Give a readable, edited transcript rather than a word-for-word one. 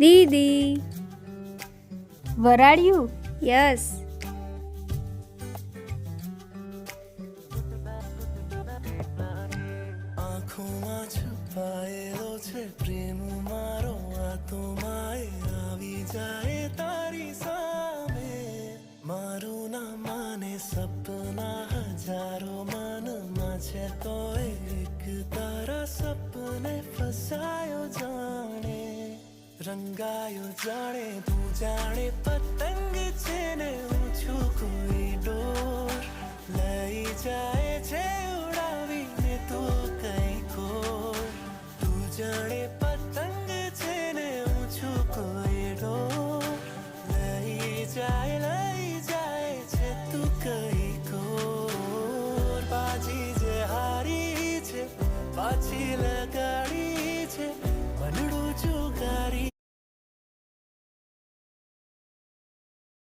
દીદી વરાળ્યું yes આંખોમાં છુપાયેલો છે પ્રેમ મારો આ તો માએ આવી જાય તારી સામે મારું ના માને સપના હજારો મનમાં છે તો એક તારા સપને ફસાયો જાણે રંગાયો જાણે તું જાણે પતંગ છે ને હું છું કોઈ ડોર લઈ જાય છે ઉડાવીને તો કઈ ખો તું જાણે